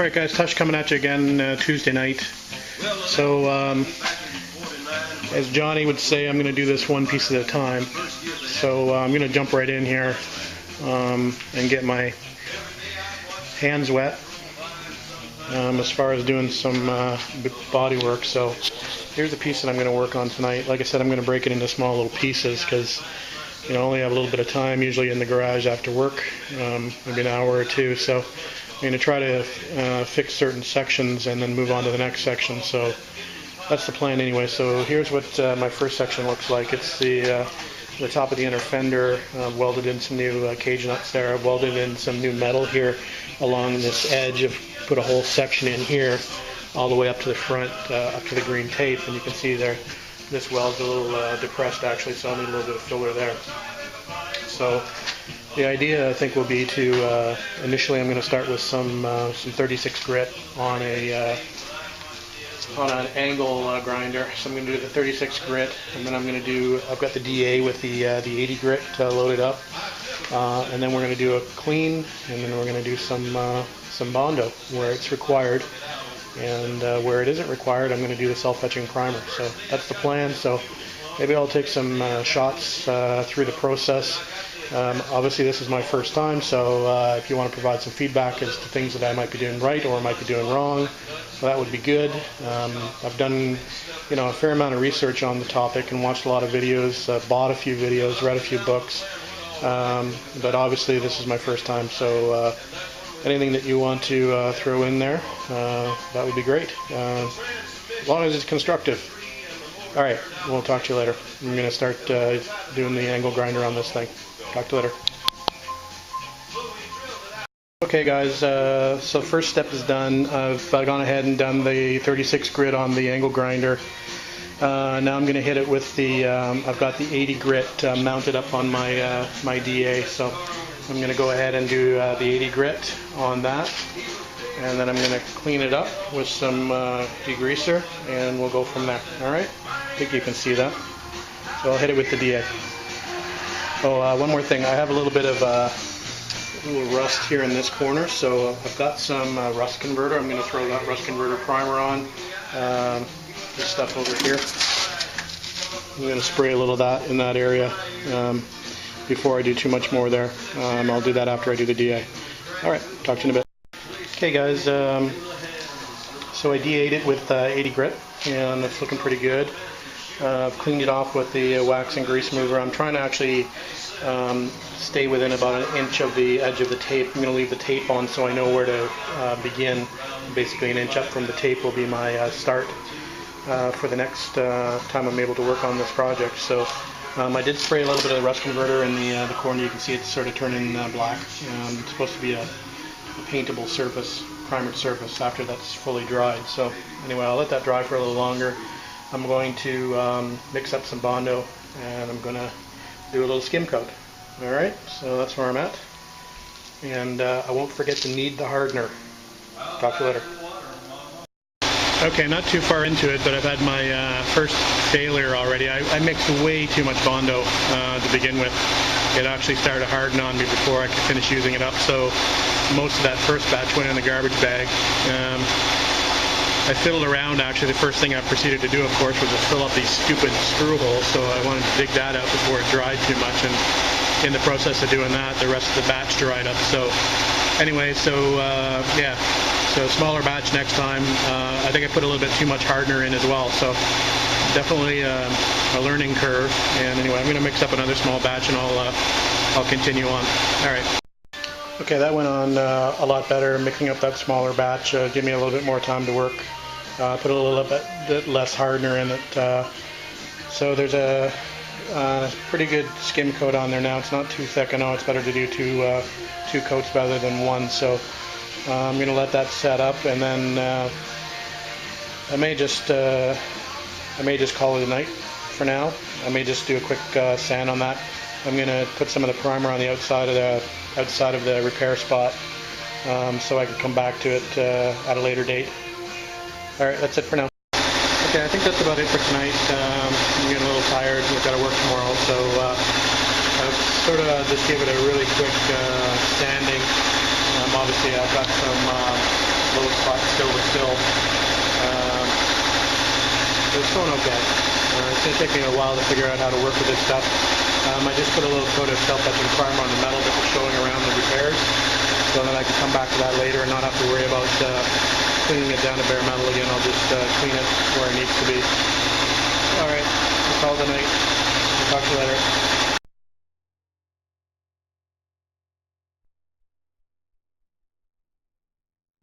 Alright guys, Tush coming at you again Tuesday night. So, as Johnny would say, I'm going to do this one piece at a time. So I'm going to jump right in here and get my hands wet as far as doing some body work. So here's the piece that I'm going to work on tonight. Like I said, I'm going to break it into small little pieces because I only have a little bit of time usually in the garage after work, maybe an hour or two. So I'm going to try to fix certain sections and then move on to the next section. So that's the plan anyway. So here's what my first section looks like. It's the top of the inner fender. Welded in some new cage nuts there. I've welded in some new metal here along this edge. I've put a whole section in here all the way up to the front, up to the green tape, and you can see there this weld's a little depressed actually, so I'll need a little bit of filler there. So the idea I think will be to initially I'm going to start with some 36 grit on an angle grinder. So I'm going to do the 36 grit, and then I've got the DA with the 80 grit loaded up, and then we're going to do a clean, and then we're going to do some Bondo where it's required, and where it isn't required I'm going to do the self-etching primer. So that's the plan. So maybe I'll take some shots through the process. Obviously this is my first time, so if you want to provide some feedback as to things that I might be doing right or might be doing wrong, that would be good. I've done a fair amount of research on the topic and watched a lot of videos, bought a few videos, read a few books, but obviously this is my first time, so anything that you want to throw in there, that would be great, as long as it's constructive. Alright, we'll talk to you later. I'm going to start doing the angle grinder on this thing. Talk to you later. Okay guys, so first step is done. I've gone ahead and done the 36 grit on the angle grinder. Now I'm going to hit it with the, I've got the 80 grit mounted up on my my DA, so I'm going to go ahead and do the 80 grit on that, and then I'm going to clean it up with some degreaser, and we'll go from there. Alright, I think you can see that. So I'll hit it with the DA. Oh, one more thing, I have a little bit of little rust here in this corner, so I've got some rust converter. I'm going to throw that rust converter primer on this stuff over here. I'm going to spray a little of that in that area before I do too much more there. I'll do that after I do the DA. Alright, talk to you in a bit. Okay guys, so I DA'd it with 80 grit, and it's looking pretty good. I've cleaned it off with the wax and grease mover. I'm trying to actually stay within about an inch of the edge of the tape. I'm going to leave the tape on so I know where to begin. Basically an inch up from the tape will be my start for the next time I'm able to work on this project. So I did spray a little bit of the rust converter in the corner. You can see it's sort of turning black. It's supposed to be a paintable surface, primered surface after that's fully dried. So anyway, I'll let that dry for a little longer. I'm going to mix up some Bondo, and I'm going to do a little skim coat. Alright, so that's where I'm at. And I won't forget to knead the hardener. Talk to you later. Okay, not too far into it, but I've had my first failure already. I mixed way too much Bondo to begin with. It actually started to harden on me before I could finish using it up, so most of that first batch went in the garbage bag. I fiddled around actually. The first thing I proceeded to do, of course, was to fill up these stupid screw holes, so I wanted to dig that out before it dried too much, and in the process of doing that, the rest of the batch dried up. So anyway, yeah, so smaller batch next time. I think I put a little bit too much hardener in as well, so definitely a learning curve. And anyway, I'm going to mix up another small batch, and I'll continue on. Alright. Okay, that went on a lot better. Mixing up that smaller batch gave me a little bit more time to work. Put a little bit less hardener in it. So there's a pretty good skim coat on there now. It's not too thick. I know it's better to do two coats rather than one. So I'm going to let that set up, and then I may just call it a night for now. I may just do a quick sand on that. I'm going to put some of the primer on the outside of the repair spot, so I can come back to it at a later date. Alright, that's it for now. Okay, I think that's about it for tonight. I'm getting a little tired. We've got to work tomorrow, so I've sort of just gave it a really quick sanding. Obviously I've got some little spot still with fill. It's going okay. It's going to take me a while to figure out how to work with this stuff. I just put a little coat of self-etching primer on the metal that was showing around the repairs, so that I can come back to that later and not have to worry about cleaning it down to bare metal again. I'll just clean it where it needs to be. Alright, we'll call it a night. I'll talk to you later.